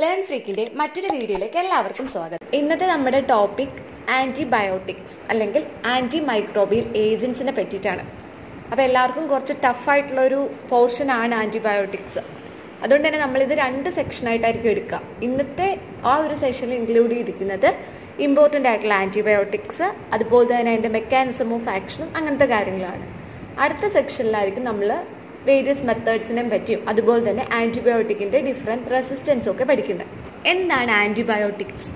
Learn ഫ്രീക്കിൻ്റെ മറ്റൊരു വീഡിയോയിലേക്ക് എല്ലാവർക്കും സ്വാഗതം. ഇന്നത്തെ നമ്മുടെ ടോപ്പിക് ആൻറ്റിബയോട്ടിക്സ് അല്ലെങ്കിൽ ആൻറ്റി മൈക്രോബിയൽ ഏജൻസിനെ പറ്റിയിട്ടാണ്. അപ്പോൾ എല്ലാവർക്കും കുറച്ച് ടഫായിട്ടുള്ളൊരു പോർഷനാണ് ആൻറ്റിബയോട്ടിക്സ്. അതുകൊണ്ട് തന്നെ നമ്മളിത് 2 സെക്ഷനായിട്ടായിരിക്കും എടുക്കുക. ഇന്നത്തെ ആ ഒരു സെഷനിൽ ഇൻക്ലൂഡ് ചെയ്തിരിക്കുന്നത് ഇമ്പോർട്ടൻ്റ് ആയിട്ടുള്ള ആൻറ്റിബയോട്ടിക്സ്, അതുപോലെ തന്നെ അതിൻ്റെ മെക്കാനിസം ഓഫ് ആക്ഷനും അങ്ങനത്തെ കാര്യങ്ങളാണ്. അടുത്ത സെക്ഷനിലായിരിക്കും നമ്മൾ വേരിയസ് മെത്തേഡ്സിനെയും പറ്റിയും അതുപോലെ തന്നെ ആൻറ്റിബയോട്ടിക്കിൻ്റെ ഡിഫറെൻറ്റ് റെസിസ്റ്റൻസും ഒക്കെ പഠിക്കുന്നത്. എന്താണ് ആൻറ്റിബയോട്ടിക്സ്?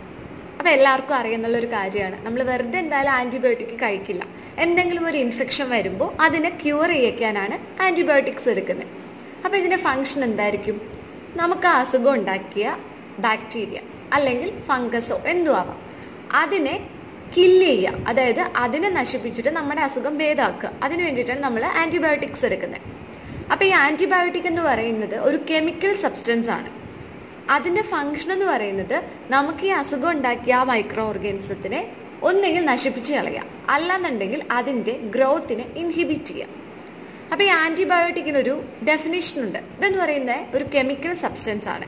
അപ്പോൾ എല്ലാവർക്കും അറിയുന്നുള്ളൊരു കാര്യമാണ്. നമ്മൾ വെറുതെ എന്തായാലും ആൻറ്റിബയോട്ടിക് കഴിക്കില്ല. എന്തെങ്കിലും ഒരു ഇൻഫെക്ഷൻ വരുമ്പോൾ അതിനെ ക്യൂർ ചെയ്യിക്കാനാണ് ആൻറ്റിബയോട്ടിക്സ് എടുക്കുന്നത്. അപ്പോൾ ഇതിൻ്റെ ഫങ്ഷൻ എന്തായിരിക്കും? നമുക്ക് ആ അസുഖം ഉണ്ടാക്കിയ ബാക്ടീരിയ അല്ലെങ്കിൽ ഫംഗസോ എന്തോ ആവാം, അതിനെ കില്ല് ചെയ്യുക, അതായത് അതിനെ നശിപ്പിച്ചിട്ട് നമ്മുടെ അസുഖം ഭേദമാക്കുക. അതിന് വേണ്ടിയിട്ടാണ് നമ്മൾ ആൻറ്റിബയോട്ടിക്സ് എടുക്കുന്നത്. അപ്പോൾ ഈ ആൻറ്റിബയോട്ടിക് എന്ന് പറയുന്നത് ഒരു കെമിക്കൽ സബ്സ്റ്റൻസ് ആണ്. അതിൻ്റെ ഫങ്ഷൻ എന്ന് പറയുന്നത് നമുക്ക് ഈ അസുഖം ഉണ്ടാക്കിയ ആ മൈക്രോ ഓർഗാനിസത്തിനെ ഒന്നെങ്കിൽ നശിപ്പിച്ച് കളയുക, അല്ലാന്നുണ്ടെങ്കിൽ അതിൻ്റെ ഗ്രോത്തിനെ ഇൻഹിബിറ്റ് ചെയ്യുക. അപ്പോൾ ഈ ആൻറ്റിബയോട്ടിക്കിനൊരു ഡെഫിനിഷൻ ഉണ്ട്. ഇതെന്ന് പറയുന്നത് ഒരു കെമിക്കൽ സബ്സ്റ്റൻസ് ആണ്.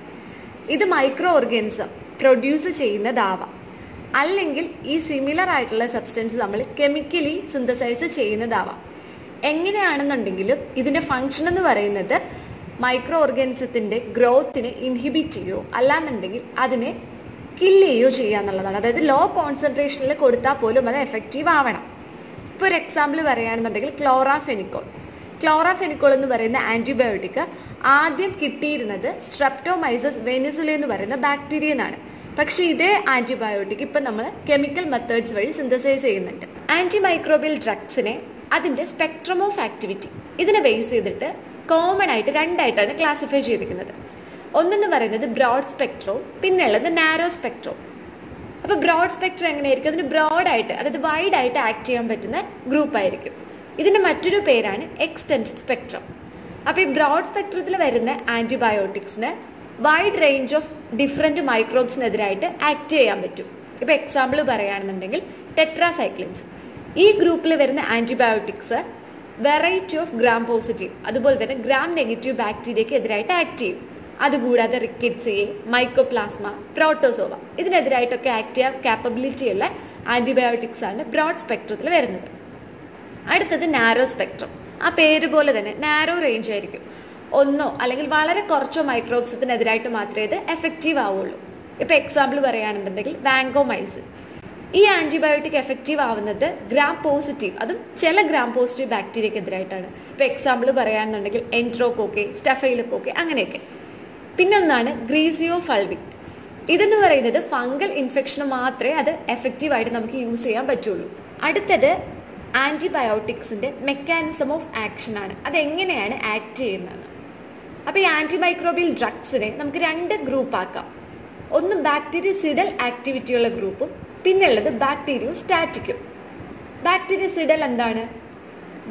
ഇത് മൈക്രോ ഓർഗാനിസം പ്രൊഡ്യൂസ് ചെയ്യുന്നതാവാം, അല്ലെങ്കിൽ ഈ സിമിലർ ആയിട്ടുള്ള സബ്സ്റ്റൻസ് നമ്മൾ കെമിക്കലി സിന്തസൈസ് ചെയ്യുന്നതാവാം. എങ്ങനെയാണെന്നുണ്ടെങ്കിലും ഇതിൻ്റെ ഫങ്ഷൻ എന്ന് പറയുന്നത് മൈക്രോ ഓർഗാനിസത്തിൻ്റെ ഗ്രോത്തിനെ ഇൻഹിബിറ്റ് ചെയ്യുകയോ അല്ലാന്നുണ്ടെങ്കിൽ അതിനെ കില്ല് ചെയ്യുകയോ ചെയ്യുക എന്നുള്ളതാണ്. അതായത് ലോ കോൺസെൻട്രേഷനിൽ കൊടുത്താൽ പോലും അത് എഫക്റ്റീവ് ആവണം. ഇപ്പോൾ ഒരു എക്സാമ്പിൾ പറയുകയാണെന്നുണ്ടെങ്കിൽ ക്ലോറാഫെനിക്കോൾ എന്ന് പറയുന്ന ആൻറ്റിബയോട്ടിക് ആദ്യം കിട്ടിയിരുന്നത് സ്ട്രെപ്റ്റോമൈസസ് വെനിസുല എന്ന് പറയുന്ന ബാക്ടീരിയ എന്നാണ്. പക്ഷേ ഇതേ ആൻറ്റിബയോട്ടിക് ഇപ്പം നമ്മൾ കെമിക്കൽ മെത്തേഡ്സ് വഴി സിന്തസൈസ് ചെയ്യുന്നുണ്ട്. ആൻറ്റി മൈക്രോബിയൽ ഡ്രഗ്സിനെ അതിൻ്റെ സ്പെക്ട്രം ഓഫ് ആക്ടിവിറ്റി ഇതിനെ ബേസ് ചെയ്തിട്ട് കോമൺ ആയിട്ട് 2 ആയിട്ടാണ് ക്ലാസിഫൈ ചെയ്തിരിക്കുന്നത്. ഒന്നെന്ന് പറയുന്നത് ബ്രോഡ് സ്പെക്ട്രോ, പിന്നെ ഉള്ളത് നാരോ സ്പെക്ട്രോ. അപ്പോൾ ബ്രോഡ് സ്പെക്ട്രം എങ്ങനെയായിരിക്കും? അതിന് ബ്രോഡായിട്ട്, അതായത് വൈഡായിട്ട് ആക്ട് ചെയ്യാൻ പറ്റുന്ന ഗ്രൂപ്പായിരിക്കും. ഇതിൻ്റെ മറ്റൊരു പേരാണ് എക്സ്റ്റെൻഡഡ് സ്പെക്ട്രം. അപ്പോൾ ഈ ബ്രോഡ് സ്പെക്ട്രത്തിൽ വരുന്ന ആൻറ്റിബയോട്ടിക്സിന് വൈഡ് റേഞ്ച് ഓഫ് ഡിഫറെൻറ്റ് മൈക്രോബ്സിനെതിരായിട്ട് ആക്ട് ചെയ്യാൻ പറ്റും. ഇപ്പോൾ എക്സാമ്പിൾ പറയുകയാണെന്നുണ്ടെങ്കിൽ ടെട്രാസൈക്ലിൻസ്. ഈ ഗ്രൂപ്പിൽ വരുന്ന antibiotics variety of gram positive അതുപോലെ തന്നെ ഗ്രാം നെഗറ്റീവ് ബാക്ടീരിയയ്ക്ക് എതിരായിട്ട് ആക്ട് ചെയ്യും. അതുകൂടാതെ റിക്കറ്റ്സിയെ, മൈക്കോപ്ലാസ്മ, പ്രോട്ടോസോവ ഇതിനെതിരായിട്ടൊക്കെ ആക്ട് ചെയ്യാൻ കാപ്പബിലിറ്റി ഉള്ള ആൻറ്റിബയോട്ടിക്സ് ആണ് ബ്രോഡ് സ്പെക്ട്രത്തിൽ വരുന്നത്. അടുത്തത് നാരോ സ്പെക്ട്രം. ആ പേര് പോലെ തന്നെ നാരോ റേഞ്ച് ആയിരിക്കും. ഒന്നോ അല്ലെങ്കിൽ വളരെ കുറച്ചോ മൈക്രോബ്സിനെതിരായിട്ട് മാത്രമേ ഇത് എഫക്റ്റീവ് ആവുള്ളൂ. ഇപ്പോൾ എക്സാമ്പിൾ പറയുകയാണെന്നുണ്ടെങ്കിൽ വാങ്കോമൈസിൻ. ഈ ആൻറ്റിബയോട്ടിക് എഫക്റ്റീവ് ആവുന്നത് ഗ്രാം പോസിറ്റീവ്, അതും ചില ഗ്രാം പോസിറ്റീവ് ബാക്ടീരിയക്ക് എതിരായിട്ടാണ്. ഇപ്പോൾ എക്സാമ്പിൾ പറയുകയാണെന്നുണ്ടെങ്കിൽ എൻട്രോകോക്കെ, സ്റ്റഫൈലോകോക്കെ അങ്ങനെയൊക്കെ. പിന്നെ ഒന്നാണ് ഗ്രീസിയോ ഫൾവിക്. ഇതെന്ന് പറയുന്നത് ഫംഗൽ ഇൻഫെക്ഷന് മാത്രമേ അത് എഫക്റ്റീവായിട്ട് നമുക്ക് യൂസ് ചെയ്യാൻ പറ്റുള്ളൂ. അടുത്തത് ആൻറ്റിബയോട്ടിക്സിൻ്റെ മെക്കാനിസം ഓഫ് ആക്ഷൻ ആണ്. അതെങ്ങനെയാണ് ആക്ട് ചെയ്യുന്നതെന്ന്. അപ്പോൾ ഈ ആൻറ്റിമൈക്രോബിയൽ ഡ്രഗ്സിനെ നമുക്ക് 2 ഗ്രൂപ്പ് ആക്കാം. ഒന്ന് ബാക്ടീരിയസിഡൽ ആക്ടിവിറ്റിയുള്ള ഗ്രൂപ്പും പിന്നുള്ളത് ബാക്ടീരിയോസ്റ്റാറ്റിക്കും. ബാക്ടീരിയസിഡൽ എന്താണ്?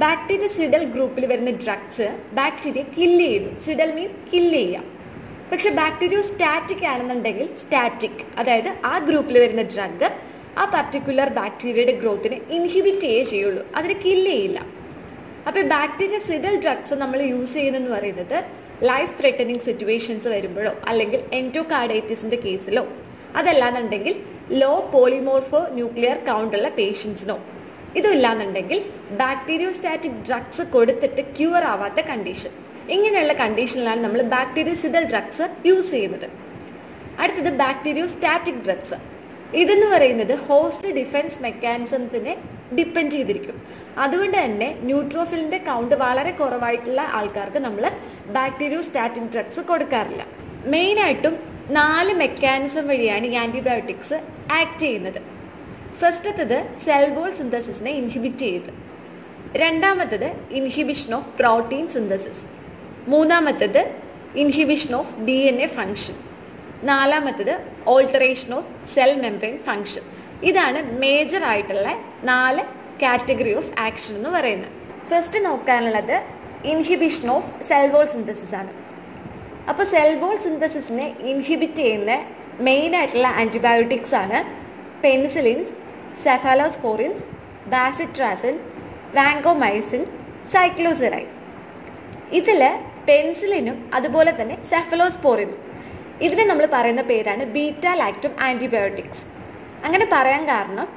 ബാക്ടീരിയസിഡൽ ഗ്രൂപ്പിൽ വരുന്ന ഡ്രഗ്സ് ബാക്ടീരിയ കില്ല് ചെയ്യുന്നു. സിഡൽ മീൻ കില്ല് ചെയ്യാം. പക്ഷെ ബാക്ടീരിയോസ്റ്റാറ്റിക് ആണെന്നുണ്ടെങ്കിൽ സ്റ്റാറ്റിക്, അതായത് ആ ഗ്രൂപ്പിൽ വരുന്ന ഡ്രഗ് ആ പർട്ടിക്കുലർ ബാക്ടീരിയയുടെ ഗ്രോത്തിനെ ഇൻഹിബിറ്റ് ചെയ്യുള്ളൂ, അതിനെ കില്ല് ചെയ്യില്ല. അപ്പോൾ ബാക്ടീരിയസിഡൽ ഡ്രഗ്സ് നമ്മൾ യൂസ് ചെയ്യുന്നതെന്ന് പറയുന്നത് ലൈഫ് ത്രെറ്റനിങ് സിറ്റുവേഷൻസ് വരുമ്പോഴോ അല്ലെങ്കിൽ എൻഡോകാർഡൈറ്റിസിൻ്റെ കേസിലോ അതല്ലാന്നുണ്ടെങ്കിൽ ലോ പോളിമോർഫോ ന്യൂക്ലിയർ കൗണ്ടുള്ള പേഷ്യൻസിനോ, ഇതും ഇല്ലാന്നുണ്ടെങ്കിൽ ബാക്ടീരിയോസ്റ്റാറ്റിക് ഡ്രഗ്സ് കൊടുത്തിട്ട് ക്യൂർ ആവാത്ത കണ്ടീഷൻ, ഇങ്ങനെയുള്ള കണ്ടീഷനിലാണ് നമ്മൾ ബാക്ടീരിയസിഡൽ ഡ്രഗ്സ് യൂസ് ചെയ്യുന്നത്. അടുത്തത് ബാക്ടീരിയോസ്റ്റാറ്റിക് ഡ്രഗ്സ്. ഇതെന്ന് പറയുന്നത് ഹോസ്റ്റ് ഡിഫെൻസ് മെക്കാനിസത്തിനെ ഡിപ്പെൻഡ് ചെയ്തിരിക്കും. അതുകൊണ്ട് തന്നെ ന്യൂട്രോഫിലിൻ്റെ കൗണ്ട് വളരെ കുറവായിട്ടുള്ള ആൾക്കാർക്ക് നമ്മൾ ബാക്ടീരിയോസ്റ്റാറ്റിക് ഡ്രഗ്സ് കൊടുക്കാറില്ല. മെയിനായിട്ടും 4 മെക്കാനിസം വഴിയാണ് ഈ ആൻറ്റിബയോട്ടിക്സ് ആക്ട് ചെയ്യുന്നത്. ഫസ്റ്റത്തത് സെൽ വോൾ സിന്തസിസിനെ ഇൻഹിബിറ്റ് ചെയ്ത്, രണ്ടാമത്തത് ഇൻഹിബിഷൻ ഓഫ് പ്രോട്ടീൻ സിന്തസിസ്, മൂന്നാമത്തത് ഇൻഹിബിഷൻ ഓഫ് DNA ഫങ്ഷൻ, നാലാമത്തത് alteration of cell membrane function. ഇതാണ് മേജർ ആയിട്ടുള്ള 4 കാറ്റഗറി ഓഫ് ആക്ഷൻ എന്ന് പറയുന്നത്. ഫസ്റ്റ് നോക്കാനുള്ളത് inhibition of cell wall synthesis ആണ്. അപ്പോൾ സെൽ വോൾ സിന്തസിസിനെ ഇൻഹിബിറ്റ് ചെയ്യുന്ന മെയിൻ ആയിട്ടുള്ള ആൻറ്റിബയോട്ടിക്സ് ആണ് പെനിസിലിൻസ്, സെഫാലോസ്പോറിൻസ്, ബാസിട്രാസിൻ, വാങ്കോമൈസിൻ, സൈക്ലോസിറൈൻ. ഇതിൽ പെൻസിലിനും അതുപോലെ തന്നെ സെഫലോസ്പോറിനും ഇതിനെ നമ്മൾ പറയുന്ന പേരാണ് ബീറ്റാ ലാക്ടം ആൻറ്റിബയോട്ടിക്സ്. അങ്ങനെ പറയാൻ കാരണം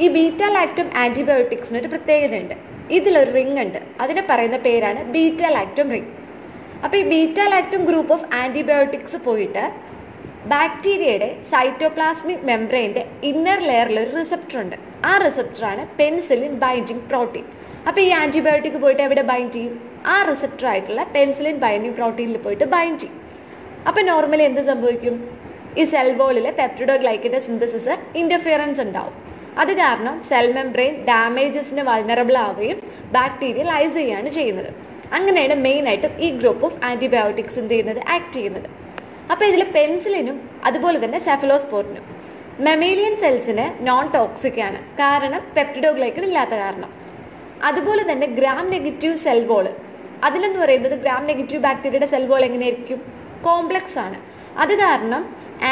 ഈ ബീറ്റാ ലാക്ടം ആൻറ്റിബയോട്ടിക്സിന് ഒരു പ്രത്യേകതയുണ്ട്. ഇതിലൊരു റിംഗ് ഉണ്ട്, അതിനെ പറയുന്ന പേരാണ് ബീറ്റാ ലാക്ടം റിംഗ്. അപ്പോൾ ഈ beta lactam group of antibiotics പോയിട്ട് ബാക്ടീരിയയുടെ സൈറ്റോപ്ലാസ്മിക് മെംബ്രെയിൻ്റെ ഇന്നർ ലെയറിൽ ഒരു റിസപ്റ്റർ ഉണ്ട്. ആ റിസപ്റ്ററാണ് പെൻസിലിൻ ബൈൻഡിങ് പ്രോട്ടീൻ. അപ്പോൾ ഈ ആൻറ്റിബയോട്ടിക് പോയിട്ട് എവിടെ ബൈൻഡ് ചെയ്യും? ആ റിസപ്റ്റർ ആയിട്ടുള്ള പെൻസിലിൻ ബൈൻഡിങ് പ്രോട്ടീനിൽ പോയിട്ട് ബൈൻഡ് ചെയ്യും. അപ്പോൾ നോർമലി എന്ത് സംഭവിക്കും? ഈ സെൽ വോളിലെ പെപ്റ്റിഡോഗ്ലൈക്കൻ്റെ സിന്തസിസ് ഇൻ്റർഫിയറൻസ് ഉണ്ടാവും. അത് കാരണം സെൽ മെംബ്രെയിൻ ഡാമേജസിന് വൾനറബിൾ ആവുകയും ബാക്ടീരിയ ലൈസ് ചെയ്യുകയാണ് ചെയ്യുന്നത്. അങ്ങനെയാണ് മെയിനായിട്ടും ഈ ഗ്രൂപ്പ് ഓഫ് ആൻറ്റിബയോട്ടിക്സ് എന്ത് ചെയ്യുന്നത്? ആക്ട് ചെയ്യുന്നത്. അപ്പോൾ ഇതിൽ പെൻസിലിനും അതുപോലെ തന്നെ സെഫലോസ്പോറിനും മെമേലിയൻ സെൽസിന് നോൺ ടോക്സിക് ആണ്, കാരണം പെപ്റ്റിഡോഗ്ലൈക്കൻ ഇല്ലാത്ത കാരണം. അതുപോലെ തന്നെ ഗ്രാം നെഗറ്റീവ് സെൽ വോള്, അതിലെന്ന് പറയുന്നത് ഗ്രാം നെഗറ്റീവ് ബാക്ടീരിയയുടെ സെൽ വോൾ എങ്ങനെയായിരിക്കും? കോംപ്ലക്സ് ആണ്. അത് കാരണം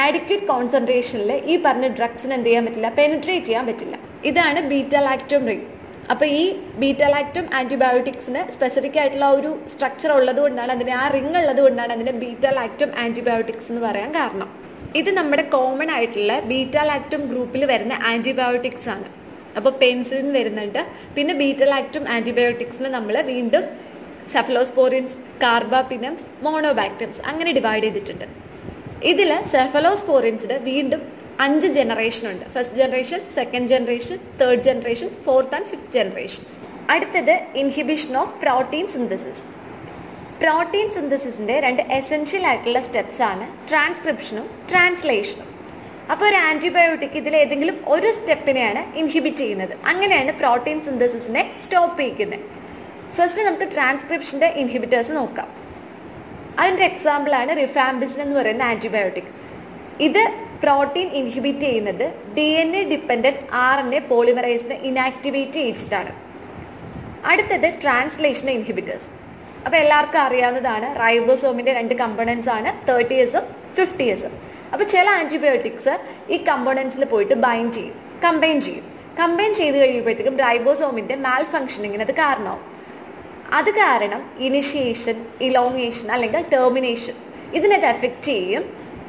ആഡിക്വേറ്റ് കോൺസെൻട്രേഷനിൽ ഈ പറഞ്ഞ ഡ്രഗ്സിന് എന്ത് ചെയ്യാൻ പറ്റില്ല? പെനിട്രേറ്റ് ചെയ്യാൻ പറ്റില്ല. ഇതാണ് ബീറ്റാ ലാക്ടം റിംഗ്. അപ്പോൾ ഈ ബീറ്റാ ലാക്ടം ആൻറ്റിബയോട്ടിക്സിന് സ്പെസിഫിക് ആയിട്ടുള്ള ഒരു സ്ട്രക്ചർ ഉള്ളത് കൊണ്ടാണ് അതിന് ആ റിംഗ് ഉള്ളത് കൊണ്ടാണ് അതിന് ബീറ്റാ ലാക്ടം ആൻറ്റിബയോട്ടിക്സ് എന്ന് പറയാൻ കാരണം. ഇത് നമ്മുടെ കോമൺ ആയിട്ടുള്ള ബീറ്റാ ലാക്ടം ഗ്രൂപ്പിൽ വരുന്ന ആൻറ്റിബയോട്ടിക്സ് ആണ്. അപ്പോൾ പെൻസിലിൻ വരുന്നുണ്ട്, പിന്നെ ബീറ്റാ ലാക്ടം ആൻറ്റിബയോട്ടിക്സിന് നമ്മൾ വീണ്ടും സെഫലോസ്പോറിൻസ്, കാർബാപിനംസ്, മോണോബാക്ടംസ് അങ്ങനെ ഡിവൈഡ് ചെയ്തിട്ടുണ്ട്. ഇതിൽ സെഫലോസ്പോറിൻസിന് വീണ്ടും 5 ജനറേഷൻ ഉണ്ട്. First generation, second generation, third generation, fourth and fifth generation. അടുത്തത് inhibition of protein synthesis. Protein സിന്തസിസിൻ്റെ 2 എസെൻഷ്യൽ ആയിട്ടുള്ള സ്റ്റെപ്സ് ആണ് ട്രാൻസ്ക്രിപ്ഷനും ട്രാൻസ്ലേഷനും. അപ്പോൾ ഒരു ആൻറ്റിബയോട്ടിക് ഇതിൽ ഏതെങ്കിലും ഒരു സ്റ്റെപ്പിനെയാണ് ഇൻഹിബിറ്റ് ചെയ്യുന്നത്. അങ്ങനെയാണ് പ്രോട്ടീൻ സിന്തസിസിനെ സ്റ്റോപ്പ് ചെയ്യിക്കുന്നത്. ഫസ്റ്റ് നമുക്ക് ട്രാൻസ്ക്രിപ്ഷൻ്റെ ഇൻഹിബിറ്റേഴ്സ് നോക്കാം. അതിൻ്റെ എക്സാമ്പിളാണ് റിഫാംബിസിൻ എന്ന് പറയുന്ന ആൻറ്റിബയോട്ടിക്. ഇത് പ്രോട്ടീൻ ഇൻഹിബിറ്റ് ചെയ്യുന്നത് DNA ഡിപ്പെൻഡൻറ്റ് RNA പോളിമറൈസിനെ ഇനാക്ടിവേറ്റ് ചെയ്യിച്ചിട്ടാണ്. അടുത്തത് ട്രാൻസ്ലേഷൻ ഇൻഹിബിറ്റേഴ്സ്. അപ്പോൾ എല്ലാവർക്കും അറിയാവുന്നതാണ്, റൈബോസോമിൻ്റെ 2 കമ്പോണൻസ് ആണ് 30S 50S. അപ്പോൾ ചില ആൻറ്റിബയോട്ടിക്സ് ഈ കമ്പോണൻസിൽ പോയിട്ട് ബൈൻഡ് ചെയ്യും, കമ്പൈൻ ചെയ്ത് കഴിയുമ്പോഴത്തേക്കും റൈബോസോമിൻ്റെ മാൽ ഫങ്ഷനിങ്ങിന് അത് കാരണമാവും. അത് കാരണം ഇനിഷ്യേഷൻ, ഇലോങ്ങേഷൻ അല്ലെങ്കിൽ ടെർമിനേഷൻ ഇതിനത് എഫക്റ്റ് ചെയ്യും.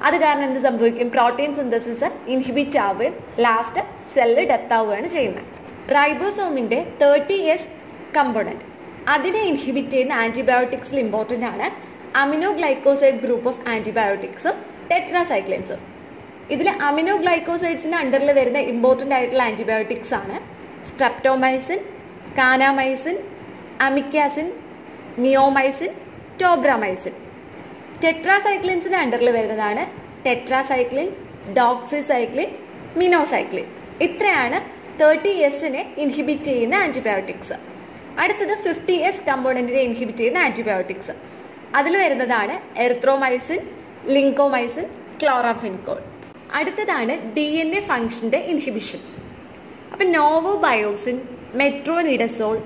അത് കാരണം എന്ത് സംഭവിക്കും? പ്രോട്ടീൻ സിന്തസിസ് ഇൻഹിബിറ്റ് ആവുകയും ലാസ്റ്റ് സെല്ല് ഡെത്ത് ആവുകയാണ് ചെയ്യുന്നത്. റൈബോസോമിൻ്റെ 30S കമ്പോണൻറ്റ് അതിനെ ഇൻഹിബിറ്റ് ചെയ്യുന്ന ആൻറ്റിബയോട്ടിക്സിൽ ഇമ്പോർട്ടൻ്റ് ആണ് അമിനോഗ്ലൈക്കോസൈഡ് ഗ്രൂപ്പ് ഓഫ് ആൻറ്റിബയോട്ടിക്സും ടെട്രാസൈക്ലിൻസും. ഇതിൽ അമിനോഗ്ലൈക്കോസൈഡ്സിൻ്റെ അണ്ടറിൽ വരുന്ന ഇമ്പോർട്ടൻ്റ് ആയിട്ടുള്ള ആൻറ്റിബയോട്ടിക്സ് ആണ് സ്ട്രെപ്റ്റോമൈസിൻ, കാനാമൈസിൻ, അമിക്കാസിൻ, നിയോമൈസിൻ, ടോബ്രാമൈസിൻ. ടെട്രാസൈക്ലിൻസിൻ്റെ അണ്ടറിൽ വരുന്നതാണ് ടെട്രാസൈക്ലിൻ, ഡോക്സിസൈക്ലിൻ, മിനോസൈക്ലിൻ. ഇത്രയാണ് 30Sനെ ഇൻഹിബിറ്റ് ചെയ്യുന്ന ആൻറ്റിബയോട്ടിക്സ്. അടുത്തത് 50S കമ്പോണൻറ്റിനെ ഇൻഹിബിറ്റ് ചെയ്യുന്ന ആൻറ്റിബയോട്ടിക്സ്. അതിൽ വരുന്നതാണ് എറിത്രോമൈസിൻ, ലിങ്കോമൈസിൻ, ക്ലോറാഫെനിക്കോൾ. അടുത്തതാണ് DNA ഫംഗ്ഷൻ്റെ ഇൻഹിബിഷൻ. അപ്പം നോവോബയോസിൻ, മെട്രോനിഡസോൾ,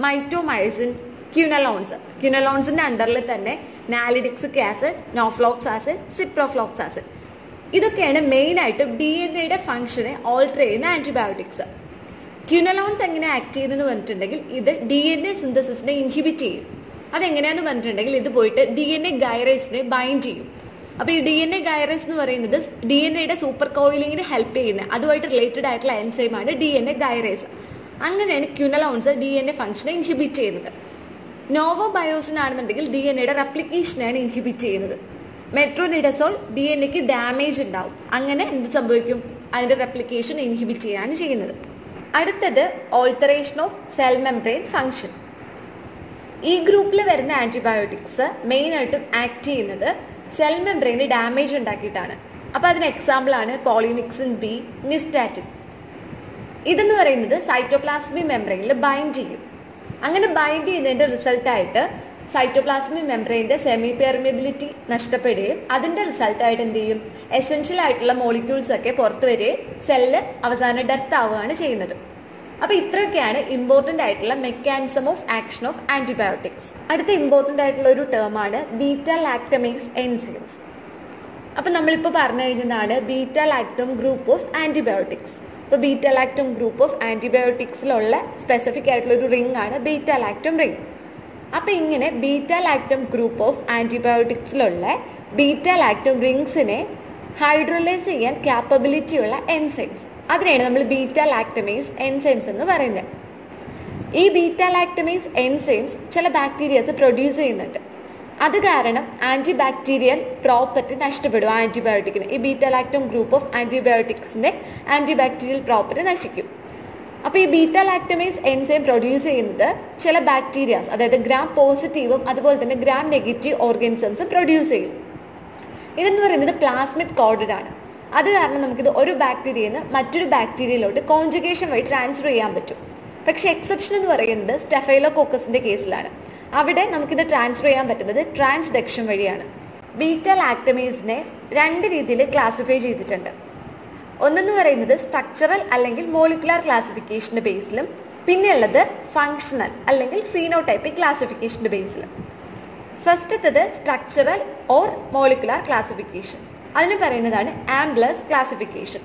മൈറ്റോമൈസിൻ, ക്യുനലോൺസിൻ്റെ അണ്ടറിൽ തന്നെ നാലിഡിക്സിക് ആസിഡ്, നോഫ്ലോക്സ് ആസിഡ്, സിപ്രോഫ്ലോക്സ് ആസിഡ്. ഇതൊക്കെയാണ് മെയിനായിട്ടും DNA ഫംഗ്ഷനെ ഓൾട്ടർ ചെയ്യുന്ന ആൻറ്റിബയോട്ടിക്സ്. ക്യുനലോൺസ് എങ്ങനെ ആക്ട് ചെയ്യുന്നതെന്ന് പറഞ്ഞിട്ടുണ്ടെങ്കിൽ ഇത് DNA സിന്തസിസിനെ ഇൻഹിബിറ്റ് ചെയ്യും. അതെങ്ങനെയാണെന്ന് പറഞ്ഞിട്ടുണ്ടെങ്കിൽ ഇത് പോയിട്ട് DNA ഗൈറേസിനെ ബൈൻഡ് ചെയ്യും. അപ്പോൾ ഈ DNA ഗൈറേസ് എന്ന് പറയുന്നത് DNA സൂപ്പർ കോയിലിങ്ങിന് ഹെൽപ്പ് ചെയ്യുന്ന അതുമായിട്ട് റിലേറ്റഡ് ആയിട്ടുള്ള എൻസൈമാണ് DNA ഗൈറേസ്. അങ്ങനെയാണ് ക്യുനലോൺസ് DNA ഫംഗ്ഷനെ ഇൻഹിബിറ്റ് ചെയ്യുന്നത്. നോവോബയോസിൻ ആണെന്നുണ്ടെങ്കിൽ DNA റെപ്ലിക്കേഷനാണ് ഇൻഹിബിറ്റ് ചെയ്യുന്നത്. മെട്രോനിഡസോൾ DNAക്ക് ഡാമേജ് ഉണ്ടാവും, അങ്ങനെ എന്ത് സംഭവിക്കും? അതിൻ്റെ റെപ്ലിക്കേഷൻ ഇൻഹിബിറ്റ് ചെയ്യാണ് ചെയ്യുന്നത്. അടുത്തത് alteration of cell membrane function. ഈ ഗ്രൂപ്പിൽ വരുന്ന ആൻറ്റിബയോട്ടിക്സ് മെയിനായിട്ടും ആക്ട് ചെയ്യുന്നത് സെൽ മെംബ്രെയിന് ഡാമേജ് ഉണ്ടാക്കിയിട്ടാണ്. അപ്പോൾ അതിന് എക്സാമ്പിളാണ് പോളിനിക്സിൻ B, നിസ്റ്റാറ്റിൻ. ഇതെന്ന് പറയുന്നത് സൈറ്റോപ്ലാസ്മിക് മെംബ്രെയിനിൽ ബൈൻഡ് ചെയ്യും. അങ്ങനെ ബൈൻഡ് ചെയ്യുന്നതിൻ്റെ റിസൾട്ടായിട്ട് സൈറ്റോപ്ലാസ്മിക് മെംബ്രെയിൻ്റെ സെമി പെർമിയബിലിറ്റി നഷ്ടപ്പെടുകയും അതിൻ്റെ റിസൾട്ടായിട്ട് എന്ത് ചെയ്യും? എസെൻഷ്യൽ ആയിട്ടുള്ള മോളിക്യൂൾസ് ഒക്കെ പുറത്തു വരികയും സെല്ല് അവസാനം ഡെത്ത് ആവുകയാണ് ചെയ്യുന്നത്. അപ്പോൾ ഇത്രയൊക്കെയാണ് ഇമ്പോർട്ടൻ്റ് ആയിട്ടുള്ള mechanism of action of antibiotics. അടുത്ത ഇമ്പോർട്ടൻ്റ് ആയിട്ടുള്ള ഒരു ടേമാണ് ബീറ്റാ ലാക്ടമേസ് എൻസൈംസ്. അപ്പം നമ്മളിപ്പോൾ പറഞ്ഞു കഴിഞ്ഞതാണ് beta lactam group of antibiotics. ഇപ്പോൾ ബീറ്റാ ലാക്ടം ഗ്രൂപ്പ് ഓഫ് ആൻറ്റിബയോട്ടിക്സിലുള്ള സ്പെസിഫിക് ആയിട്ടുള്ള ഒരു റിംഗ് ആണ് ബീറ്റാ ലാക്ടം റിംഗ്. അപ്പോൾ ഇങ്ങനെ ബീറ്റ ലാക്ടം ഗ്രൂപ്പ് ഓഫ് ആൻറ്റിബയോട്ടിക്സിലുള്ള ബീറ്റ ലാക്ടം റിങ്സിനെ ഹൈഡ്രോലൈസ് ചെയ്യാൻ ക്യാപ്പബിലിറ്റി ഉള്ള എൻസൈംസ്, അതിനെയാണ് നമ്മൾ ബീറ്റ ലാക്ടമേസ് എൻസൈംസ് എന്ന് പറയുന്നത്. ഈ ബീറ്റ ലാക്ടമേസ് എൻസൈംസ് ചില ബാക്ടീരിയസ് പ്രൊഡ്യൂസ് ചെയ്യുന്നുണ്ട്. അത് കാരണം ആൻറ്റിബാക്ടീരിയൽ പ്രോപ്പർട്ടി നഷ്ടപ്പെടും ആൻറ്റിബയോട്ടിക്കിന്. ഈ ബീറ്റ ലാക്ടം ഗ്രൂപ്പ് ഓഫ് ആൻറ്റിബയോട്ടിക്സിൻ്റെ ആൻറ്റിബാക്ടീരിയൽ പ്രോപ്പർട്ടി നശിക്കും. അപ്പോൾ ഈ ബീറ്റ ലാക്ടമേസ് എൻസൈം പ്രൊഡ്യൂസ് ചെയ്യുന്നത് ചില ബാക്ടീരിയാസ്, അതായത് ഗ്രാം പോസിറ്റീവും അതുപോലെ തന്നെ ഗ്രാം നെഗറ്റീവ് ഓർഗാനിസംസും പ്രൊഡ്യൂസ് ചെയ്യും. ഇതെന്ന് പറയുന്നത് പ്ലാസ്മിഡ് കോഡഡ് ആണ്. അത് കാരണം നമുക്കിത് ഒരു ബാക്ടീരിയയിൽ നിന്ന് മറ്റൊരു ബാക്ടീരിയയിലോട്ട് കോൺജുഗേഷൻ വഴി ട്രാൻസ്ഫർ ചെയ്യാൻ പറ്റും. പക്ഷേ എക്സെപ്ഷൻ എന്ന് പറയുന്നത് സ്റ്റെഫൈലോകോക്കസിൻ്റെ കേസിലാണ്. അവിടെ നമുക്കിത് ട്രാൻസ്ഫർ ചെയ്യാൻ പറ്റുന്നത് ട്രാൻസ്ഡക്ഷൻ വഴിയാണ്. ബീറ്റ ലാക്ടമേസിനെ 2 രീതിയിൽ ക്ലാസിഫൈ ചെയ്തിട്ടുണ്ട്. ഒന്നെന്ന് പറയുന്നത് സ്ട്രക്ചറൽ അല്ലെങ്കിൽ മോളിക്കുലാർ ക്ലാസിഫിക്കേഷൻ്റെ ബേസിലും, പിന്നെയുള്ളത് ഫങ്ഷണൽ അല്ലെങ്കിൽ ഫീനോടൈപ്പിക് ക്ലാസിഫിക്കേഷൻ്റെ ബേസിലും. ഫസ്റ്റത്തത് സ്ട്രക്ചറൽ ഓർ മോളിക്കുലാർ ക്ലാസിഫിക്കേഷൻ, അതിന് പറയുന്നതാണ് ആംബ്ലേഴ്സ് ക്ലാസിഫിക്കേഷൻ.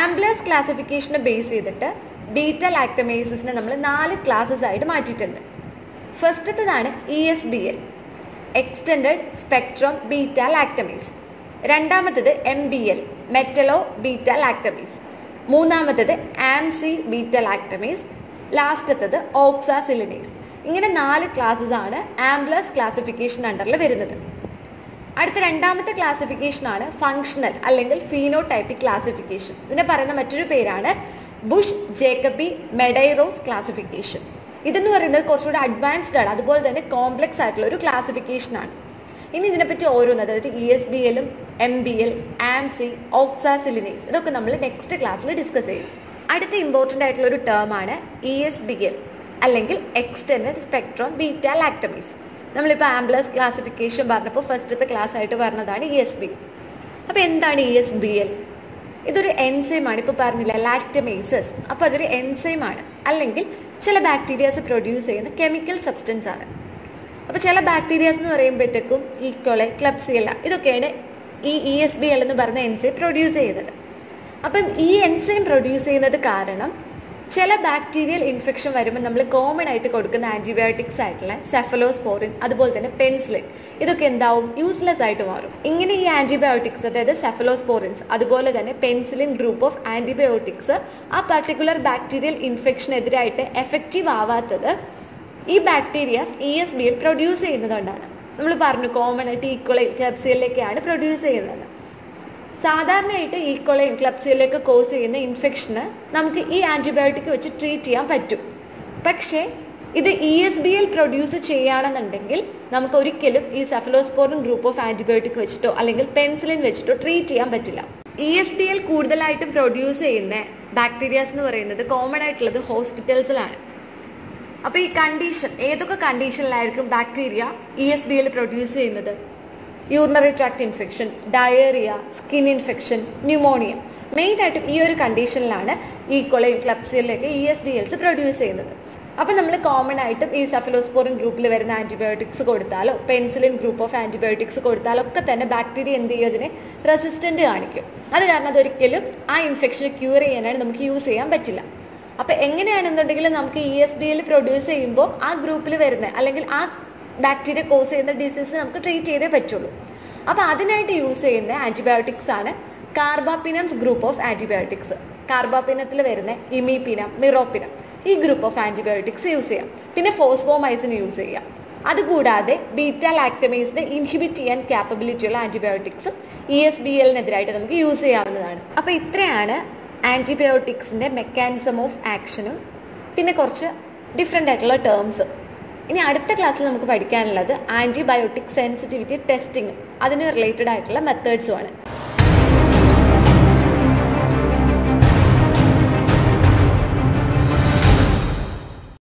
ആംബ്ലേഴ്സ് ക്ലാസിഫിക്കേഷനെ ബേസ് ചെയ്തിട്ട് ബീറ്റ ലാക്ടമേസസിനെ നമ്മൾ 4 ക്ലാസ്സസ് ആയിട്ട് മാറ്റിയിട്ടുണ്ട്. ഫസ്റ്റത്തതാണ് ESBL, extended spectrum beta lactamase. രണ്ടാമത്തത് MBL, മെറ്റലോ ബീറ്റ ലാക്ടമേസ്. മൂന്നാമത്തത് AMC ബീറ്റ ലാക്ടമേസ്. ലാസ്റ്റത്തത് ഓക്സാസിലിനേസ്. ഇങ്ങനെ 4 ക്ലാസ്സസ് ആണ് ആംബ്ലേഴ്സ് ക്ലാസിഫിക്കേഷൻ അണ്ടറിൽ വരുന്നത്. അടുത്ത രണ്ടാമത്തെ ക്ലാസിഫിക്കേഷനാണ് ഫങ്ഷണൽ അല്ലെങ്കിൽ ഫീനോടൈപ്പിക് ക്ലാസിഫിക്കേഷൻ. ഇതിനെ പറയുന്ന മറ്റൊരു പേരാണ് ബുഷ് ജേക്കബി മെഡൈറോസ് ക്ലാസിഫിക്കേഷൻ. ഇതെന്ന് പറയുന്നത് കുറച്ചുകൂടി അഡ്വാൻസ്ഡ് ആണ്, അതുപോലെ തന്നെ കോംപ്ലക്സ് ആയിട്ടുള്ള ഒരു ക്ലാസിഫിക്കേഷനാണ്. ഇനി ഇതിനെപ്പറ്റി ഓരോന്ന്, അതായത് ESBLും MBL, AMC, ഓക്സാസിലിനേസ്, ഇതൊക്കെ നമ്മൾ നെക്സ്റ്റ് ക്ലാസ്സിൽ ഡിസ്കസ് ചെയ്യും. അടുത്ത ഇമ്പോർട്ടൻ്റ് ആയിട്ടുള്ള ഒരു ടേമാണ് ESBL അല്ലെങ്കിൽ എക്സ്റ്റെൻഡഡ് സ്പെക്ട്രം ബീറ്റ ലാക്ടമേസ്. നമ്മളിപ്പോൾ ആംബ്ലേഴ്സ് ക്ലാസിഫിക്കേഷൻ പറഞ്ഞപ്പോൾ ഫസ്റ്റത്തെ ക്ലാസ് ആയിട്ട് പറഞ്ഞതാണ് ESBL. അപ്പോൾ എന്താണ് ESBL? ഇതൊരു എൻസൈമാണ്. ഇപ്പോൾ പറഞ്ഞില്ല ലാക്ടമേസസ്, അപ്പോൾ അതൊരു എൻസൈമാണ്, അല്ലെങ്കിൽ ചില ബാക്ടീരിയാസ് പ്രൊഡ്യൂസ് ചെയ്യുന്ന കെമിക്കൽ സബ്സ്റ്റൻസ് ആണ്. അപ്പോൾ ചില ബാക്ടീരിയാസ് എന്ന് പറയുമ്പോഴത്തേക്കും ഈക്കോളെ, ക്ലബ്സിയല്ല, ഇതൊക്കെയാണ് ഈ ESBL എന്ന് പറയുന്ന എൻസൈം പ്രൊഡ്യൂസ് ചെയ്യുന്നത്. അപ്പം ഈ എൻസൈം പ്രൊഡ്യൂസ് ചെയ്യുന്നത് കാരണം ചില ബാക്ടീരിയൽ ഇൻഫെക്ഷൻ വരുമ്പോൾ നമ്മൾ കോമൺ ആയിട്ട് കൊടുക്കുന്ന ആൻറ്റിബയോട്ടിക്സ് ആയിട്ടുള്ള സെഫലോസ്പോറിൻ, അതുപോലെ തന്നെ പെൻസിലിൻ, ഇതൊക്കെ എന്താവും? യൂസ്ലെസ് ആയിട്ട് മാറും. ഇങ്ങനെ ഈ ആൻറ്റിബയോട്ടിക്സ്, അതായത് സെഫലോസ്പോറിൻസ് അതുപോലെ തന്നെ പെൻസിലിൻ ഗ്രൂപ്പ് ഓഫ് ആൻറ്റിബയോട്ടിക്സ് ആ പർട്ടിക്കുലർ ബാക്ടീരിയൽ ഇൻഫെക്ഷനെതിരായിട്ട് എഫക്റ്റീവ് ആവാത്തത് ഈ ബാക്ടീരിയാസ് ESBL പ്രൊഡ്യൂസ് ചെയ്യുന്നതുകൊണ്ടാണ്. നമ്മൾ പറഞ്ഞു കോമൺ ആയിട്ട് ഈക്കോളൈ, ക്ലബ്സിയലിലേക്കാണ് പ്രൊഡ്യൂസ് ചെയ്യുന്നത്. സാധാരണയായിട്ട് ഈക്കോളൈൻ, ക്ലബ്സിയലിലേക്ക് കോസ് ചെയ്യുന്ന ഇൻഫെക്ഷന് നമുക്ക് ഈ ആൻറ്റിബയോട്ടിക് വെച്ച് ട്രീറ്റ് ചെയ്യാൻ പറ്റും. പക്ഷേ ഇത് ESBL പ്രൊഡ്യൂസ് ചെയ്യുകയാണെന്നുണ്ടെങ്കിൽ നമുക്ക് ഒരിക്കലും ഈ സെഫലോസ്പോറിൻ ഗ്രൂപ്പ് ഓഫ് ആൻറ്റിബയോട്ടിക് വെച്ചിട്ടോ അല്ലെങ്കിൽ പെൻസിലിൻ വെച്ചിട്ടോ ട്രീറ്റ് ചെയ്യാൻ പറ്റില്ല. ESBL കൂടുതലായിട്ടും പ്രൊഡ്യൂസ് ചെയ്യുന്ന ബാക്ടീരിയാസ് എന്ന് പറയുന്നത് കോമൺ ആയിട്ടുള്ളത് ഹോസ്പിറ്റൽസിലാണ്. അപ്പോൾ ഈ കണ്ടീഷൻ, ഏതൊക്കെ കണ്ടീഷനിലായിരിക്കും ബാക്ടീരിയ ESBL പ്രൊഡ്യൂസ് ചെയ്യുന്നത്? Urinary tract infection, diarrhoea, skin infection, pneumonia. മെയിനായിട്ടും ഈ ഒരു കണ്ടീഷനിലാണ് ഈക്കോളൈ, ക്ലബ്സിയലിലേക്ക് ESBLs പ്രൊഡ്യൂസ് ചെയ്യുന്നത്. അപ്പോൾ നമ്മൾ കോമൺ ആയിട്ടും ഈ സെഫലോസ്പോറിൻ ഗ്രൂപ്പിൽ വരുന്ന ആൻറ്റിബയോട്ടിക്സ് കൊടുത്താലോ പെൻസിലിൻ ഗ്രൂപ്പ് ഓഫ് ആൻറ്റിബയോട്ടിക്സ് കൊടുത്താലോ ഒക്കെ തന്നെ ബാക്ടീരിയ എന്ത് ചെയ്യും? അതിനെ റെസിസ്റ്റൻ്റ് കാണിക്കും. അത് കാരണം അതൊരിക്കലും ആ ഇൻഫെക്ഷനെ ക്യൂർ ചെയ്യാനായിട്ട് നമുക്ക് യൂസ് ചെയ്യാൻ പറ്റില്ല. അപ്പോൾ എങ്ങനെയാണെന്നുണ്ടെങ്കിൽ നമുക്ക് ESBL പ്രൊഡ്യൂസ് ചെയ്യുമ്പോൾ ആ ഗ്രൂപ്പിൽ വരുന്ന അല്ലെങ്കിൽ ആ ബാക്ടീരിയ കോസ് ചെയ്യുന്ന ഡിസീസിനെ നമുക്ക് ട്രീറ്റ് ചെയ്തേ പറ്റുള്ളൂ. അപ്പോൾ അതിനായിട്ട് യൂസ് ചെയ്യുന്ന ആൻറ്റിബയോട്ടിക്സ് ആണ് കാർബാപ്പിനംസ് ഗ്രൂപ്പ് ഓഫ് ആൻറ്റിബയോട്ടിക്സ്. കാർബാപ്പിനത്തിൽ വരുന്ന ഇമീപിനം, മിറോപ്പിനം, ഈ ഗ്രൂപ്പ് ഓഫ് ആൻറ്റിബയോട്ടിക്സ് യൂസ് ചെയ്യാം. പിന്നെ ഫോസ്ഫോമൈസിൻ യൂസ് ചെയ്യാം. അതുകൂടാതെ ബീറ്റ ലാക്ടമേസിനെ ഇൻഹിബിറ്റ് ചെയ്യാൻ ക്യാപ്പബിലിറ്റി ഉള്ള ആൻറ്റിബയോട്ടിക്സും ESBLനെതിരായിട്ട് നമുക്ക് യൂസ് ചെയ്യാവുന്നതാണ്. അപ്പോൾ ഇത്രയാണ് ആൻറ്റിബയോട്ടിക്സിൻ്റെ മെക്കാനിസം ഓഫ് ആക്ഷനും പിന്നെ കുറച്ച് ഡിഫറെൻ്റ് ആയിട്ടുള്ള ടേംസും. ഇനി അടുത്ത ക്ലാസ്സിൽ നമുക്ക് പഠിക്കാനുള്ളത് ആൻറ്റിബയോട്ടിക് സെൻസിറ്റിവിറ്റി ടെസ്റ്റിങ്ങും അതിന് റിലേറ്റഡ് ആയിട്ടുള്ള മെത്തേഡ്സുമാണ്.